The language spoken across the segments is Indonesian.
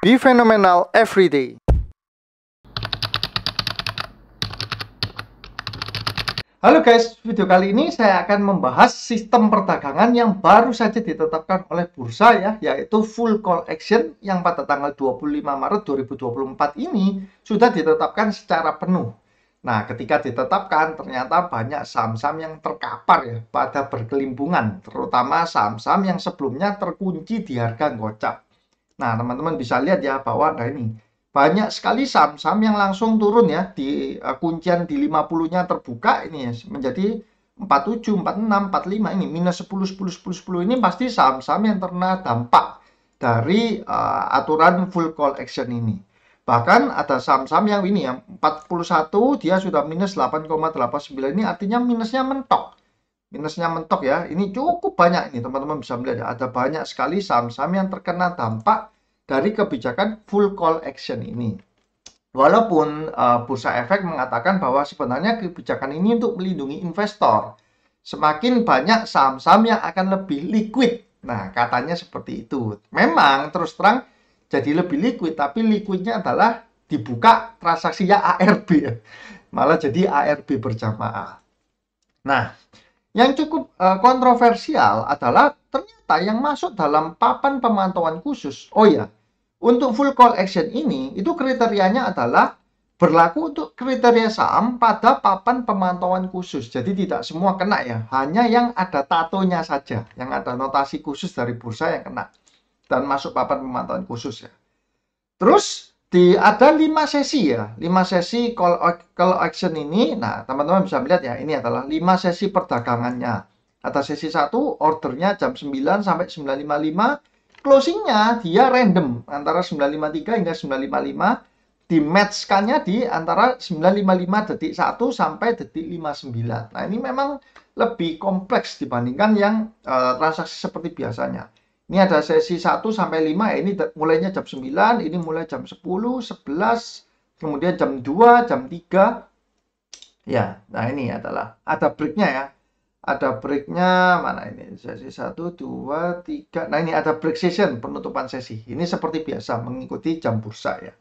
Be phenomenal every day. Halo guys, video kali ini saya akan membahas sistem perdagangan yang baru saja ditetapkan oleh bursa ya, yaitu full call action yang pada tanggal 25 Maret 2024 ini sudah ditetapkan secara penuh. Nah, ketika ditetapkan ternyata banyak saham-saham yang terkapar ya pada berkelimpungan, terutama saham-saham yang sebelumnya terkunci di harga gocap. Nah, teman-teman bisa lihat ya bahwa ada ini banyak sekali saham-saham yang langsung turun ya di kuncian di 50-nya terbuka ini ya menjadi 47, 46, 45 ini minus 10, 10, 10, 10 ini pasti saham-saham yang terkena dampak dari aturan full call action ini. Bahkan ada saham-saham yang ini yang 41 dia sudah minus 8,89 ini artinya minusnya mentok. Minusnya mentok ya, ini cukup banyak ini teman-teman bisa melihat ya, ada banyak sekali saham-saham yang terkena dampak dari kebijakan full call action ini. Walaupun Bursa Efek mengatakan bahwa sebenarnya kebijakan ini untuk melindungi investor. Semakin banyak saham-saham yang akan lebih liquid. Nah, katanya seperti itu. Memang terus terang jadi lebih liquid, tapi liquidnya adalah dibuka transaksinya ARB ya. Malah jadi ARB berjamaah. Nah, yang cukup kontroversial adalah ternyata yang masuk dalam papan pemantauan khusus. Oh ya, untuk full call action ini, itu kriterianya adalah berlaku untuk kriteria saham pada papan pemantauan khusus. Jadi tidak semua kena ya, hanya yang ada tatonya saja, yang ada notasi khusus dari bursa yang kena dan masuk papan pemantauan khusus ya. Terus ada 5 sesi ya, 5 sesi call action ini. Nah, teman-teman bisa melihat ya, ini adalah 5 sesi perdagangannya. Ada sesi 1, ordernya jam 9 sampai 9.55. Closingnya dia random antara 9.53 hingga 9.55, di matchkannya di antara 9.55 detik 1 sampai detik 59. Nah, ini memang lebih kompleks dibandingkan yang transaksi seperti biasanya. Ini ada sesi 1 sampai 5 ya, ini mulainya jam 9, ini mulai jam 10, 11, kemudian jam 2, jam 3. Ya, nah ini adalah ada breaknya ya. Ada breaknya, mana ini? Sesi 1, 2, 3. Nah, ini ada break session, penutupan sesi. Ini seperti biasa, mengikuti jam bursa ya.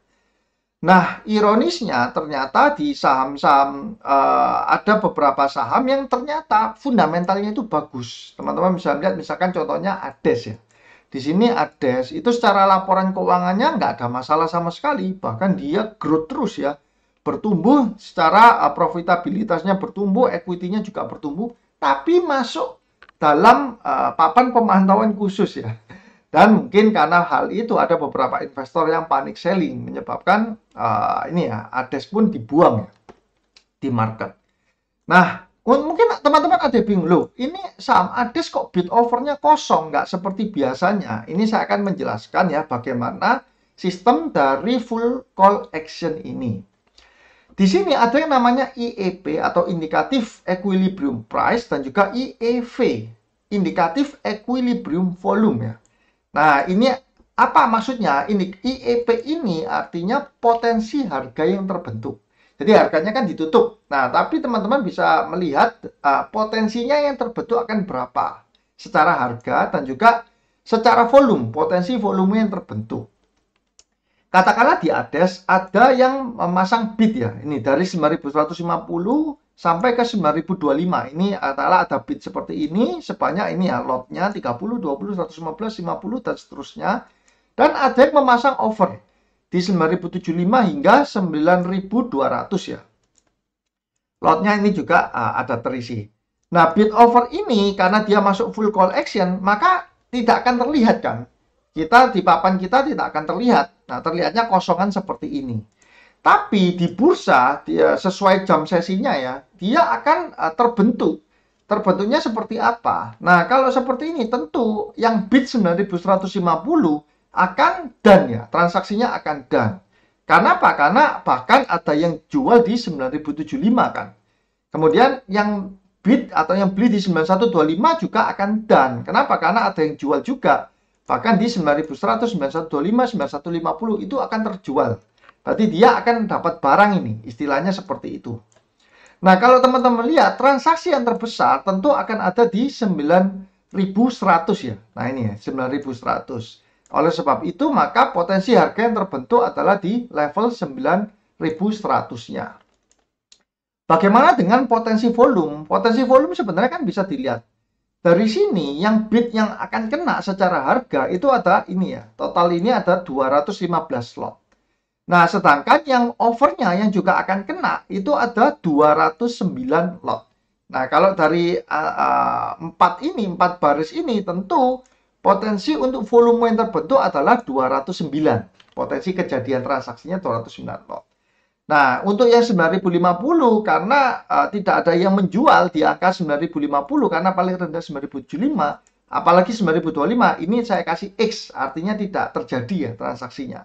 Nah, ironisnya ternyata di saham-saham ada beberapa saham yang ternyata fundamentalnya itu bagus. Teman-teman bisa lihat, misalkan contohnya ADES ya. Di sini ADES itu secara laporan keuangannya nggak ada masalah sama sekali. Bahkan dia growth terus ya. Bertumbuh secara profitabilitasnya bertumbuh, equity-nya juga bertumbuh. Tapi masuk dalam papan pemantauan khusus ya. Dan mungkin karena hal itu ada beberapa investor yang panik selling. Menyebabkan ini ya, ADES pun dibuang ya, di market. Nah, mungkin teman-teman ada bingung, loh ini saham ADES kok bid overnya kosong, nggak seperti biasanya. Ini saya akan menjelaskan ya bagaimana sistem dari full call action ini. Di sini ada yang namanya IEP atau Indicative Equilibrium Price dan juga IEV, Indicative Equilibrium Volume ya. Nah, ini apa maksudnya? IEP ini artinya potensi harga yang terbentuk. Jadi harganya kan ditutup. Nah, tapi teman-teman bisa melihat potensinya yang terbentuk akan berapa secara harga dan juga secara volume, potensi volume yang terbentuk. Katakanlah di ADES ada yang memasang bid ya. Ini dari 9.150 sampai ke 9.025. Ini adalah ada bid seperti ini, sebanyak ini ya lotnya 30, 20, 115, 50 dan seterusnya. Dan ada yang memasang over di 9.075 hingga 9.200 ya. Lotnya ini juga ada terisi. Nah, bid over ini karena dia masuk full call action, maka tidak akan terlihat kan. Di papan kita tidak akan terlihat. Nah, terlihatnya kosongan seperti ini. Tapi di bursa, dia sesuai jam sesinya ya, dia akan terbentuk. Terbentuknya seperti apa? Nah, kalau seperti ini tentu yang bid 9.150 akan done ya, transaksinya akan done. Karena apa? Karena bahkan ada yang jual di 9.075 kan. Kemudian yang bid atau yang beli di 9125 juga akan done. Kenapa? Karena ada yang jual juga. Bahkan di 9.100, 9125, 9150 itu akan terjual. Berarti dia akan dapat barang ini. Istilahnya seperti itu. Nah, kalau teman-teman lihat transaksi yang terbesar tentu akan ada di 9.100 ya. Nah, ini ya, 9.100. Oleh sebab itu, maka potensi harga yang terbentuk adalah di level 9.100-nya. Bagaimana dengan potensi volume? Potensi volume sebenarnya kan bisa dilihat. Dari sini, yang bid yang akan kena secara harga itu ada ini ya. Total ini ada 215 lot. Nah, sedangkan yang overnya yang juga akan kena itu ada 209 lot. Nah, kalau dari 4 baris ini tentu potensi untuk volume yang terbentuk adalah 209. Potensi kejadian transaksinya 209 lot. Nah, untuk yang 9.050 karena tidak ada yang menjual di angka 9.050 karena paling rendah 9.075, apalagi 9.025, ini saya kasih X, artinya tidak terjadi ya transaksinya.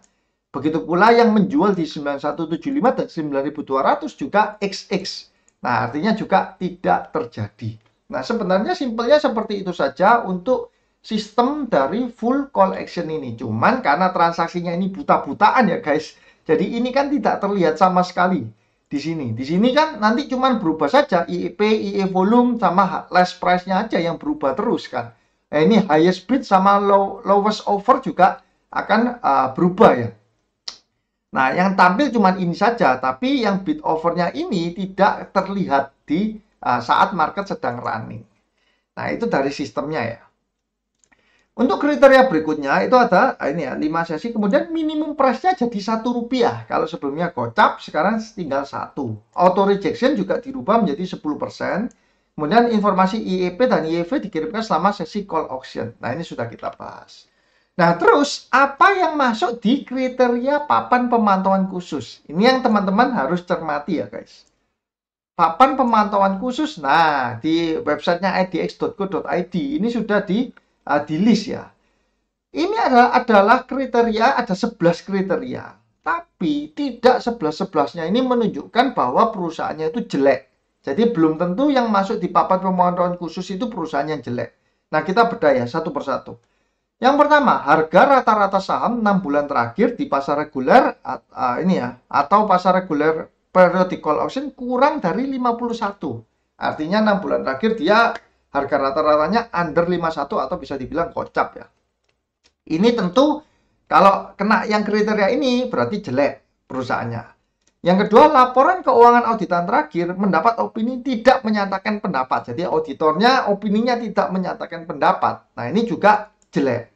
Begitu pula yang menjual di 9175 dan 9.200 juga XX. Nah, artinya juga tidak terjadi. Nah, sebenarnya simpelnya seperti itu saja untuk sistem dari full call action ini. Cuman karena transaksinya ini buta-butaan ya guys. Jadi ini kan tidak terlihat sama sekali di sini. Di sini kan nanti cuman berubah saja IEP, IE volume sama last price-nya aja yang berubah terus kan. Nah, ini highest bid sama lowest offer juga akan berubah ya. Nah, yang tampil cuman ini saja, tapi yang bid offernya ini tidak terlihat di saat market sedang running. Nah, itu dari sistemnya ya. Untuk kriteria berikutnya itu ada ini ya 5 sesi, kemudian minimum price-nya jadi Rp1. Kalau sebelumnya gocap, sekarang tinggal 1. Auto rejection juga dirubah menjadi 10%. Kemudian informasi IEP dan IEV dikirimkan selama sesi call auction. Nah, ini sudah kita bahas. Nah, terus apa yang masuk di kriteria papan pemantauan khusus? Ini yang teman-teman harus cermati ya, guys. Papan pemantauan khusus, nah di websitenya idx.co.id ini sudah di list ya. Ini adalah kriteria, ada 11 kriteria. Tapi tidak 11-11-nya ini menunjukkan bahwa perusahaannya itu jelek. Jadi belum tentu yang masuk di papan pemantauan khusus itu perusahaan yang jelek. Nah, kita bedah ya satu persatu. Yang pertama, harga rata-rata saham 6 bulan terakhir di pasar reguler ini ya, atau pasar reguler periodic call auction kurang dari 51. Artinya 6 bulan terakhir dia harga rata-ratanya under 51 atau bisa dibilang kocap ya. Ini tentu kalau kena yang kriteria ini berarti jelek perusahaannya. Yang kedua, laporan keuangan auditan terakhir mendapat opini tidak menyatakan pendapat. Jadi auditornya opininya tidak menyatakan pendapat. Nah, ini juga jelek.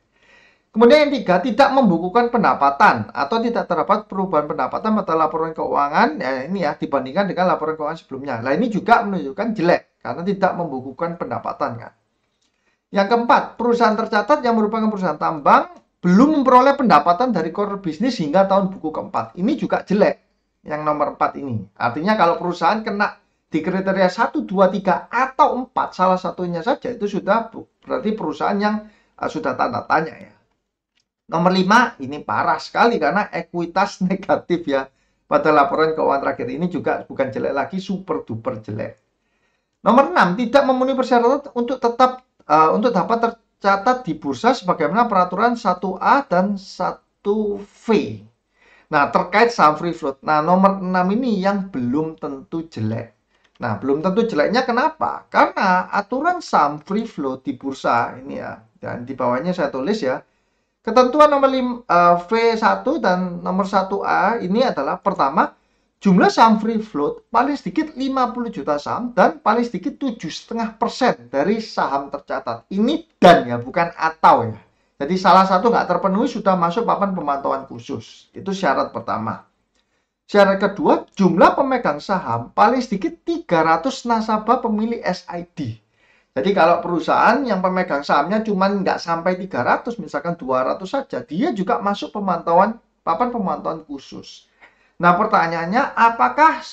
Kemudian yang tiga, tidak membukukan pendapatan atau tidak terdapat perubahan pendapatan pada laporan keuangan ya ini ya dibandingkan dengan laporan keuangan sebelumnya. Nah, ini juga menunjukkan jelek karena tidak membukukan pendapatan kan. Yang keempat, perusahaan tercatat yang merupakan perusahaan tambang belum memperoleh pendapatan dari core bisnis hingga tahun buku keempat. Ini juga jelek yang nomor 4 ini. Artinya kalau perusahaan kena di kriteria 1, 2, 3 atau 4 salah satunya saja itu sudah berarti perusahaan yang sudah tanda tanya ya. Nomor 5, ini parah sekali karena ekuitas negatif ya. Pada laporan keuangan terakhir ini juga bukan jelek lagi, super duper jelek. Nomor 6, tidak memenuhi persyaratan untuk untuk dapat tercatat di bursa sebagaimana peraturan 1A dan 1V. Nah, terkait saham free float. Nah, nomor 6 ini yang belum tentu jelek. Nah, belum tentu jeleknya kenapa? Karena aturan saham free float di bursa ini ya, dan di bawahnya saya tulis ya. Ketentuan nomor V1 dan nomor 1A ini adalah pertama, jumlah saham free float paling sedikit 50 juta saham dan paling sedikit 7,5% dari saham tercatat. Ini dan ya, bukan atau ya. Jadi salah satu nggak terpenuhi sudah masuk papan pemantauan khusus. Itu syarat pertama. Syarat kedua, jumlah pemegang saham paling sedikit 300 nasabah pemilik SID. Jadi kalau perusahaan yang pemegang sahamnya cuma nggak sampai 300, misalkan 200 saja, dia juga masuk papan pemantauan khusus. Nah, pertanyaannya, apakah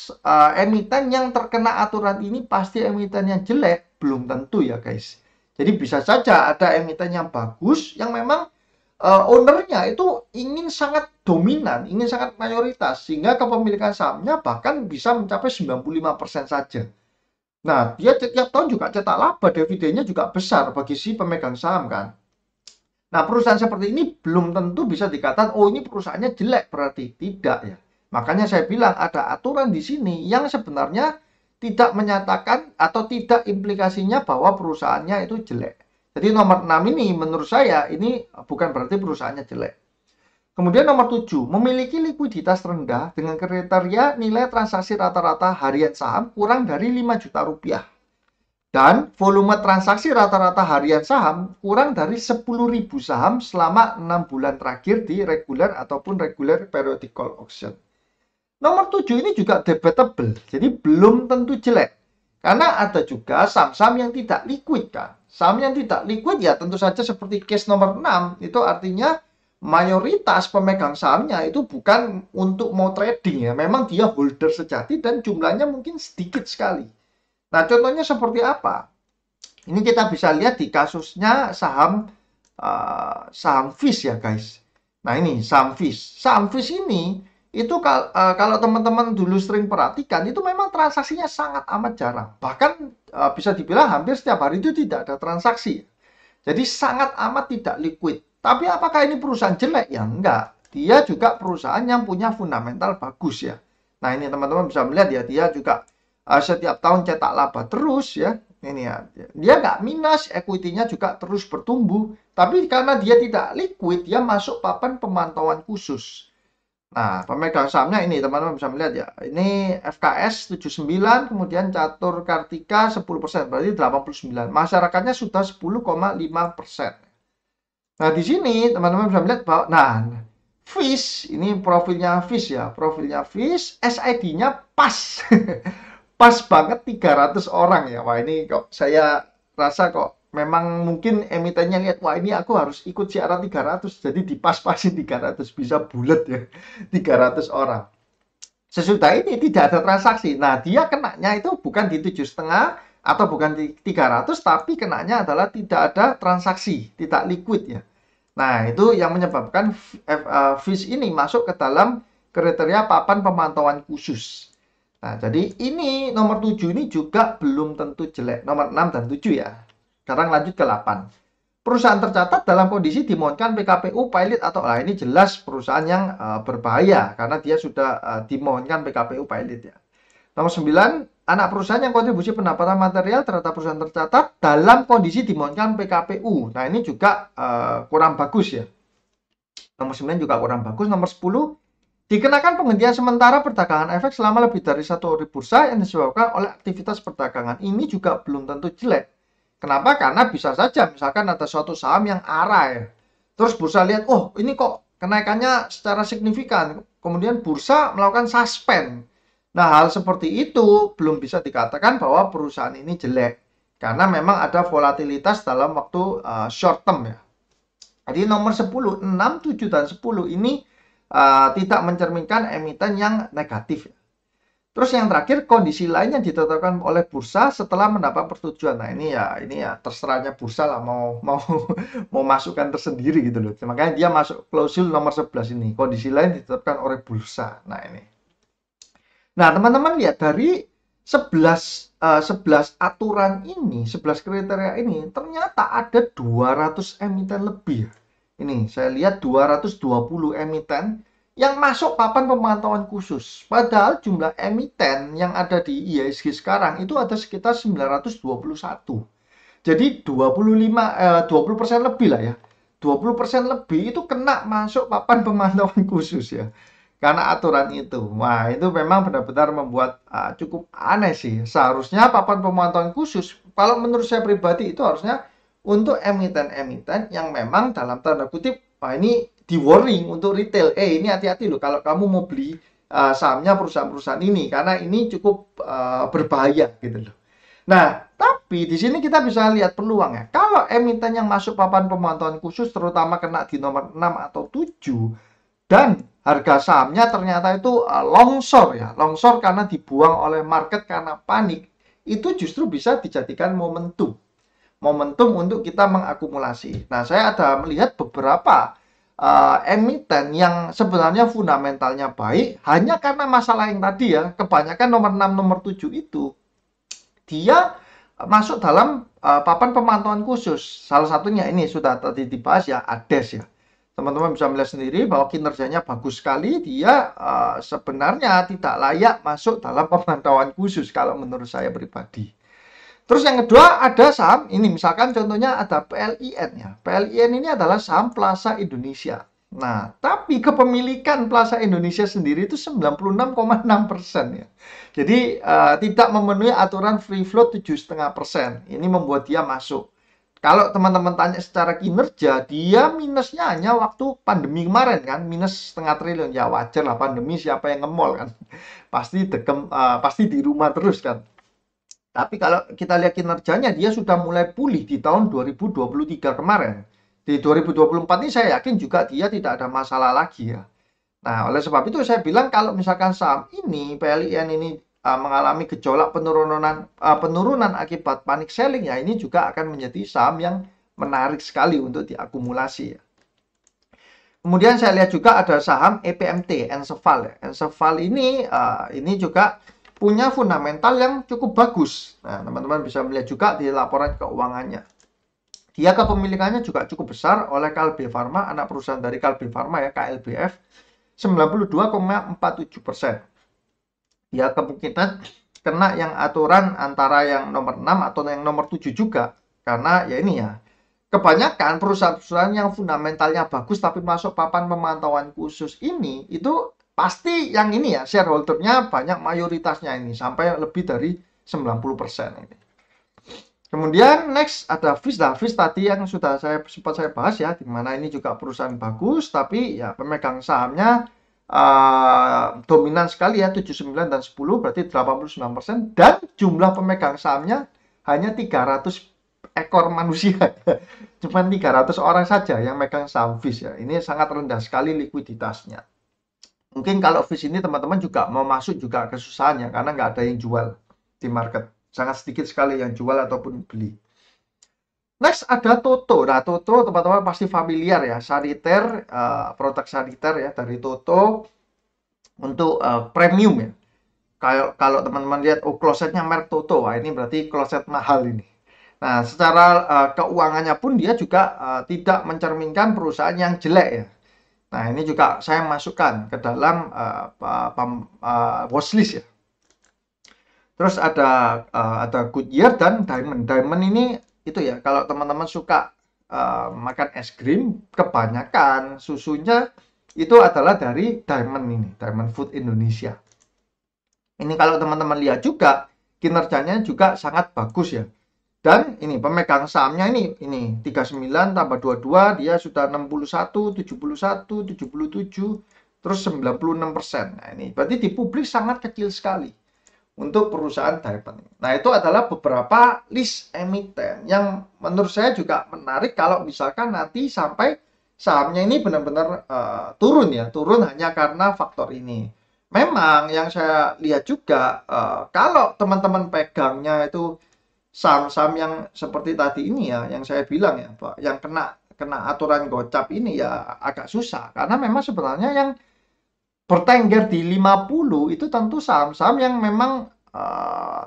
emiten yang terkena aturan ini pasti emiten yang jelek? Belum tentu ya guys. Jadi bisa saja ada emiten yang bagus, yang memang ownernya itu ingin sangat dominan, ingin sangat mayoritas, sehingga kepemilikan sahamnya bahkan bisa mencapai 95% saja. Nah, dia setiap tahun juga cetak laba, dividennya juga besar bagi si pemegang saham kan. Nah, perusahaan seperti ini belum tentu bisa dikatakan, oh ini perusahaannya jelek, berarti tidak ya. Makanya saya bilang ada aturan di sini yang sebenarnya tidak menyatakan atau tidak implikasinya bahwa perusahaannya itu jelek. Jadi nomor 6 ini menurut saya ini bukan berarti perusahaannya jelek. Kemudian nomor 7, memiliki likuiditas rendah dengan kriteria nilai transaksi rata-rata harian saham kurang dari 5 juta rupiah. Dan volume transaksi rata-rata harian saham kurang dari 10.000 saham selama 6 bulan terakhir di regular ataupun regular periodic call auction. Nomor 7 ini juga debatable, jadi belum tentu jelek. Karena ada juga saham-saham yang tidak liquid kan. Saham yang tidak liquid ya tentu saja seperti case nomor 6, itu artinya mayoritas pemegang sahamnya itu bukan untuk mau trading ya. Memang dia holder sejati dan jumlahnya mungkin sedikit sekali. Nah, contohnya seperti apa? Ini kita bisa lihat di kasusnya saham FIS ya guys. Nah, ini saham FIS. Saham FIS ini itu kalau teman-teman dulu sering perhatikan itu memang transaksinya sangat amat jarang. Bahkan bisa dibilang hampir setiap hari itu tidak ada transaksi. Jadi sangat amat tidak liquid. Tapi apakah ini perusahaan jelek? Ya enggak. Dia juga perusahaan yang punya fundamental bagus ya. Nah, ini teman-teman bisa melihat ya, dia juga setiap tahun cetak laba terus ya. Ini ya, dia nggak minus, equity-nya juga terus bertumbuh. Tapi karena dia tidak liquid, dia masuk papan pemantauan khusus. Nah, pemegang sahamnya ini teman-teman bisa melihat ya. Ini FKS 79, kemudian Catur Kartika 10%, berarti 89. Masyarakatnya sudah 10,5%. Nah, di sini teman-teman bisa melihat bahwa FIS, ini profilnya FIS ya. Profilnya FIS, SID-nya pas. Pas banget 300 orang ya. Wah, ini kok saya rasa kok memang mungkin emitennya lihat, wah ini aku harus ikut siaran 300. Jadi dipas-pasin 300, bisa bulat ya. 300 orang. Sesudah ini tidak ada transaksi. Nah, dia kenanya itu bukan di 7,5 atau bukan di 300, tapi kenanya adalah tidak ada transaksi, tidak liquid ya. Nah, itu yang menyebabkan FIS ini masuk ke dalam kriteria papan pemantauan khusus. Nah, jadi ini nomor 7 ini juga belum tentu jelek. Nomor 6 dan 7 ya. Sekarang lanjut ke 8. Perusahaan tercatat dalam kondisi dimohonkan PKPU pilot atau ini jelas perusahaan yang berbahaya karena dia sudah dimohonkan PKPU pilot ya. Nomor 9, anak perusahaan yang kontribusi pendapatan material terhadap perusahaan tercatat dalam kondisi dimohonkan PKPU. Nah, ini juga kurang bagus ya. Nomor 9 juga kurang bagus. Nomor 10, dikenakan penghentian sementara perdagangan efek selama lebih dari 1 hari bursa yang disebabkan oleh aktivitas perdagangan. Ini juga belum tentu jelek. Kenapa? Karena bisa saja misalkan ada suatu saham yang arah ya. Terus bursa lihat, oh ini kok kenaikannya secara signifikan. Kemudian bursa melakukan suspend. Nah, hal seperti itu belum bisa dikatakan bahwa perusahaan ini jelek. Karena memang ada volatilitas dalam waktu short term ya. Jadi nomor 10, 6, 7, dan 10 ini tidak mencerminkan emiten yang negatif. Terus yang terakhir, kondisi lain yang ditetapkan oleh bursa setelah mendapat persetujuan. Nah, ini ya terserahnya bursa lah mau masukkan tersendiri gitu loh. Makanya dia masuk klausul nomor 11 ini. Kondisi lain ditetapkan oleh bursa. Nah, ini. Nah, teman-teman lihat dari 11 aturan ini, 11 kriteria ini, ternyata ada 200 emiten lebih. Ini saya lihat 220 emiten yang masuk papan pemantauan khusus. Padahal jumlah emiten yang ada di IHSG sekarang itu ada sekitar 921. Jadi 20% lebih lah ya. 20% lebih itu kena masuk papan pemantauan khusus ya. Karena aturan itu. Wah, itu memang benar-benar membuat cukup aneh sih. Seharusnya papan pemantauan khusus, kalau menurut saya pribadi itu harusnya untuk emiten-emiten yang memang dalam tanda kutip, ini di warning untuk retail. Ini hati-hati loh kalau kamu mau beli sahamnya perusahaan-perusahaan ini karena ini cukup berbahaya gitu loh. Nah, tapi di sini kita bisa lihat peluang ya. Kalau emiten yang masuk papan pemantauan khusus terutama kena di nomor 6 atau 7 dan harga sahamnya ternyata itu longsor ya. Longsor karena dibuang oleh market karena panik, itu justru bisa dijadikan momentum. Momentum untuk kita mengakumulasi. Nah, saya ada melihat beberapa emiten yang sebenarnya fundamentalnya baik hanya karena masalah yang tadi ya, kebanyakan nomor 6 nomor 7 itu dia masuk dalam papan pemantauan khusus. Salah satunya ini sudah tadi dibahas ya, ADES ya. Teman-teman bisa melihat sendiri bahwa kinerjanya bagus sekali, dia sebenarnya tidak layak masuk dalam pemantauan khusus kalau menurut saya pribadi. Terus yang kedua ada saham ini, misalkan contohnya ada PLIN ya. PLIN ini adalah saham Plaza Indonesia. Nah, tapi kepemilikan Plaza Indonesia sendiri itu 96,6% ya. Jadi tidak memenuhi aturan free float 7,5%. Ini membuat dia masuk. Kalau teman-teman tanya secara kinerja, dia minusnya hanya waktu pandemi kemarin kan, minus setengah triliun. Ya wajar lah, pandemi siapa yang nge-mall kan. Pasti di rumah terus kan. Tapi kalau kita lihat kinerjanya, dia sudah mulai pulih di tahun 2023 kemarin. Di 2024 ini saya yakin juga dia tidak ada masalah lagi ya. Nah, oleh sebab itu saya bilang kalau misalkan saham ini, PLIN ini mengalami gejolak penurunan akibat panic selling, ya ini juga akan menjadi saham yang menarik sekali untuk diakumulasi ya. Kemudian saya lihat juga ada saham EPMT, Enseval ya. Enseval ini juga punya fundamental yang cukup bagus. Nah, teman-teman bisa melihat juga di laporan keuangannya. Dia kepemilikannya juga cukup besar oleh Kalbe Farma, anak perusahaan dari Kalbe Farma ya, KLBF, 92,47%. Dia kemungkinan kena yang aturan antara yang nomor 6 atau yang nomor 7 juga. Karena ya ini ya, kebanyakan perusahaan-perusahaan yang fundamentalnya bagus tapi masuk papan pemantauan khusus ini, itu pasti yang ini ya, shareholdernya banyak, mayoritasnya ini sampai lebih dari 90% ini. Kemudian next ada Visda. Vis tadi yang sudah sempat saya bahas ya, dimana ini juga perusahaan bagus tapi ya pemegang sahamnya dominan sekali ya, 79 dan 10 berarti 89%, dan jumlah pemegang sahamnya hanya 300 ekor manusia. Cuma 300 orang saja yang megang saham Vis ya. Ini sangat rendah sekali likuiditasnya. Mungkin kalau Vis ini teman-teman juga mau masuk juga kesusahan ya, karena nggak ada yang jual di market. Sangat sedikit sekali yang jual ataupun beli. Next ada Toto. Nah, Toto teman-teman pasti familiar ya, saniter, produk saniter ya dari Toto untuk premium ya. Kalau teman-teman lihat, oh klosetnya merek Toto, wah ini berarti kloset mahal ini. Nah, secara keuangannya pun dia juga tidak mencerminkan perusahaan yang jelek ya. Nah, ini juga saya masukkan ke dalam watchlist ya. Terus ada Goodyear dan Diamond. Diamond ini itu ya, kalau teman-teman suka makan es krim, kebanyakan susunya itu adalah dari Diamond ini, Diamond Food Indonesia. Ini kalau teman-teman lihat juga, kinerjanya juga sangat bagus ya. Dan ini pemegang sahamnya ini 39 tambah 22, dia sudah 61, 71, 77, terus 96%. Nah, ini berarti di publik sangat kecil sekali untuk perusahaan Diamond. Nah, itu adalah beberapa list emiten yang menurut saya juga menarik kalau misalkan nanti sampai sahamnya ini benar-benar turun ya, turun hanya karena faktor ini. Memang yang saya lihat juga, kalau teman-teman pegangnya itu saham-saham yang seperti tadi ini ya, yang saya bilang ya, Pak, yang kena aturan gocap ini ya agak susah. Karena memang sebenarnya yang bertengger di 50 itu tentu saham-saham yang memang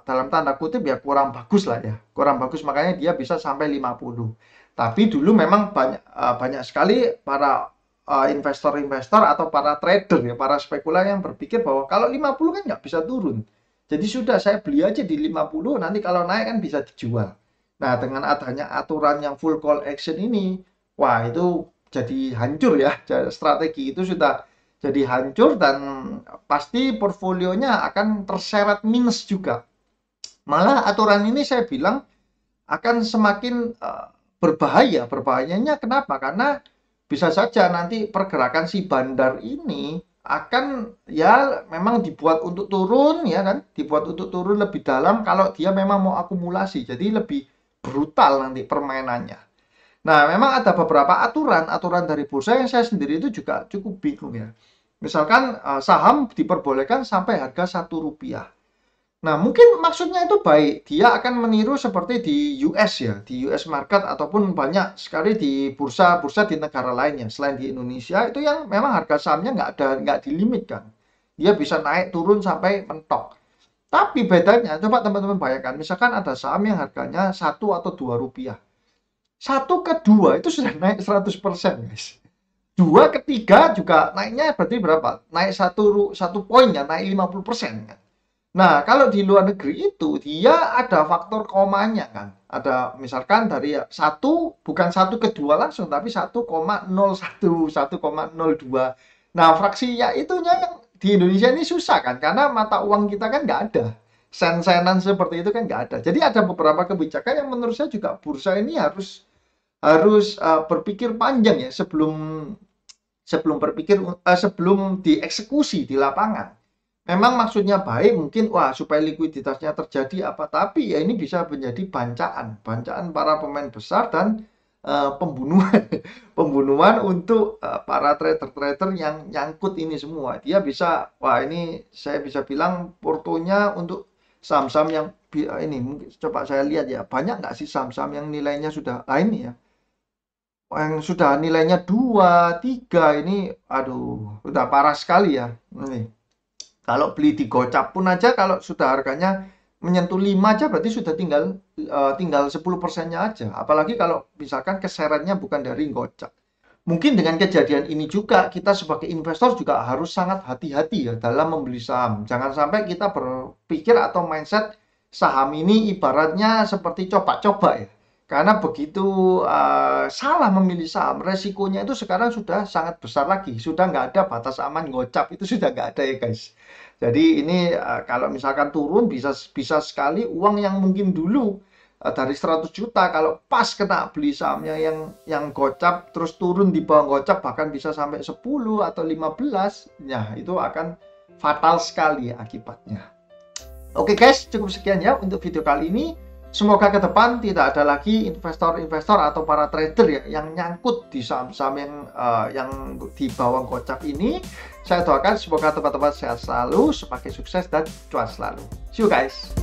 dalam tanda kutip ya kurang bagus lah ya. Kurang bagus, makanya dia bisa sampai 50. Tapi dulu memang banyak sekali para investor-investor atau para trader ya, para spekulan yang berpikir bahwa kalau 50 kan nggak bisa turun. Jadi sudah saya beli aja di 50, nanti kalau naik kan bisa dijual. Nah, dengan adanya aturan yang full call action ini, wah itu jadi hancur ya. Strategi itu sudah jadi hancur dan pasti portfolionya akan terseret minus juga. Malah aturan ini saya bilang akan semakin berbahaya. Berbahayanya kenapa? Karena bisa saja nanti pergerakan si bandar ini akan ya memang dibuat untuk turun ya kan, dibuat untuk turun lebih dalam kalau dia memang mau akumulasi, jadi lebih brutal nanti permainannya. Nah, memang ada beberapa aturan dari bursa yang saya sendiri itu juga cukup bingung ya. Misalkan saham diperbolehkan sampai harga Rp1. Nah, mungkin maksudnya itu baik. Dia akan meniru seperti di US ya, di US market ataupun banyak sekali di bursa-bursa di negara lainnya selain di Indonesia itu yang memang harga sahamnya nggak dilimitkan. Dia bisa naik turun sampai mentok. Tapi bedanya, coba teman-teman bayangkan, misalkan ada saham yang harganya Rp1 atau Rp2. 1 ke 2 itu sudah naik 100%, guys. 2 ke 3 juga naiknya berarti berapa? Naik satu poin ya, naik 50% kan. Nah, kalau di luar negeri itu dia ada faktor komanya kan. Ada misalkan dari satu bukan satu ke dua langsung, tapi 1,01, 1,02. Nah, fraksi ya itunya yang di Indonesia ini susah kan, karena mata uang kita kan nggak ada. Sen-senan seperti itu kan nggak ada. Jadi ada beberapa kebijakan yang menurut saya juga bursa ini harus harus berpikir panjang ya sebelum sebelum berpikir sebelum dieksekusi di lapangan. Memang maksudnya baik, mungkin wah supaya likuiditasnya terjadi apa, tapi ya ini bisa menjadi bancaan para pemain besar dan pembunuhan, pembunuhan untuk para trader-trader yang nyangkut ini semua. Dia bisa, wah ini saya bisa bilang portonya untuk saham-saham yang ini mungkin coba saya lihat ya, banyak nggak sih saham-saham yang nilainya sudah ini ya, yang sudah nilainya 2, 3 ini, aduh, udah parah sekali ya. Ini. Kalau beli di Gocap pun aja kalau sudah harganya menyentuh 5 aja berarti sudah tinggal 10%-nya aja. Apalagi kalau misalkan keseretnya bukan dari Gocap. Mungkin dengan kejadian ini juga kita sebagai investor juga harus sangat hati-hati ya dalam membeli saham. Jangan sampai kita berpikir atau mindset saham ini ibaratnya seperti coba-coba ya. Karena begitu salah memilih saham, resikonya itu sekarang sudah sangat besar lagi. Sudah nggak ada batas aman Gocap, itu sudah nggak ada ya guys. Jadi ini kalau misalkan turun bisa bisa sekali uang yang mungkin dulu dari 100 juta kalau pas kena beli sahamnya yang Gocap terus turun di bawah Gocap bahkan bisa sampai 10 atau 15, ya itu akan fatal sekali akibatnya. Oke guys, cukup sekian ya untuk video kali ini. Semoga ke depan tidak ada lagi investor-investor atau para trader ya yang nyangkut di saham-saham yang di bawah Gocap ini. Saya doakan semoga teman-teman sehat selalu, semakin sukses dan cuan selalu. See you guys.